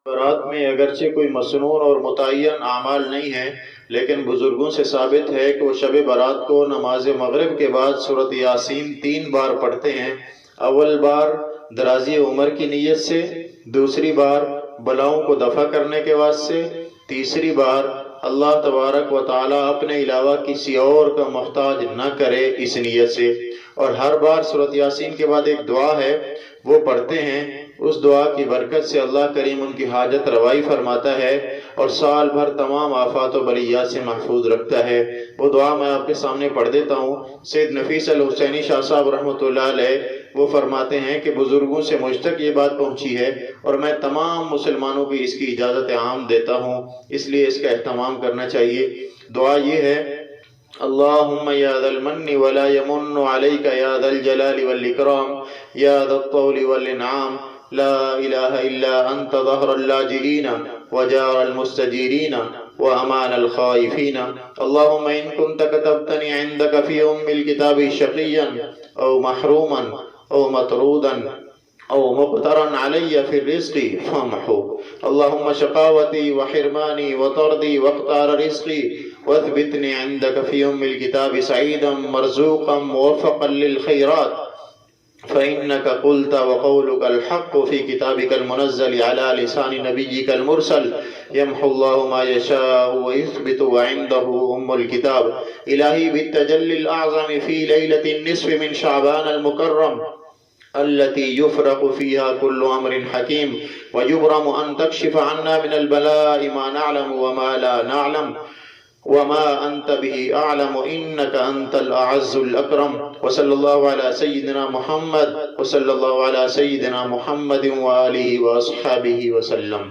برات میں اگرچہ کوئی مسنون اور متعین اعمال نہیں ہیں، لیکن بزرگوں سے ثابت ہے کہ وہ شب برات کو نماز مغرب کے بعد سورۃ یاسین 3 بار پڑھتے ہیں۔ اول بار درازی عمر کی نیت سے، دوسری بار بلاؤں کو دفع کرنے کے واسطے، تیسری بار اللہ تبارک و تعالیٰ اپنے علاوہ کسی اور کا محتاج نہ کرے اس نیت سے۔ اور ہر بار سورۃ یاسین کے بعد ایک دعا ہے وہ پڑھتے ہیں، اس دعا کی برکت سے اللہ کریم ان کی حاجت روائی فرماتا ہے اور سال بھر تمام آفات و بلیات سے محفوظ رکھتا ہے۔ وہ دعا میں آپ کے سامنے پڑھ دیتا ہوں۔ سید نفیس الحسینی شاہ صاحب رحمۃ اللہ علیہ وہ فرماتے ہیں کہ بزرگوں سے مجھ تک یہ بات پہنچی ہے اور میں تمام مسلمانوں کی اس کی اجازت عام دیتا ہوں، اس لیے اس کا اہتمام کرنا چاہیے۔ دعا یہ ہے: اللہم یا ذا المن ولا یمن علیک یا ذا الجلال والاکرام یا ذا الطول والانعام لا الہ الا انت ظہر اللاجئین وجار المستجیرین وامان الخائفین اللہم ان کنت کتبتنی عندک فی ام الکتاب شقیا او محروما او مطرودا او مقترا علی فی الرزق فامحو اللہم شقاوتی وحرمانی وطردی واختار رزقی واثبتنی عندک فی ام الکتاب سعیدا مرزوقا موفقا للخیرات فإنك قلت وقولك الحق في كتابك المنزل على لسان نبيك المرسل يمحو الله ما يشاء ويثبت وعنده أم الكتاب إلهي بالتجلي الأعظم في ليلة النصف من شعبان المكرم التي يفرق فيها كل أمر حكيم ويبرم أن تكشف عنا من البلاء ما نعلم وما لا نعلم وما أنت به أعلم إنك أنت الأعز الأكرم وصلى الله على سيدنا محمد وصلى الله على سيدنا محمد وآله وأصحابه وسلم.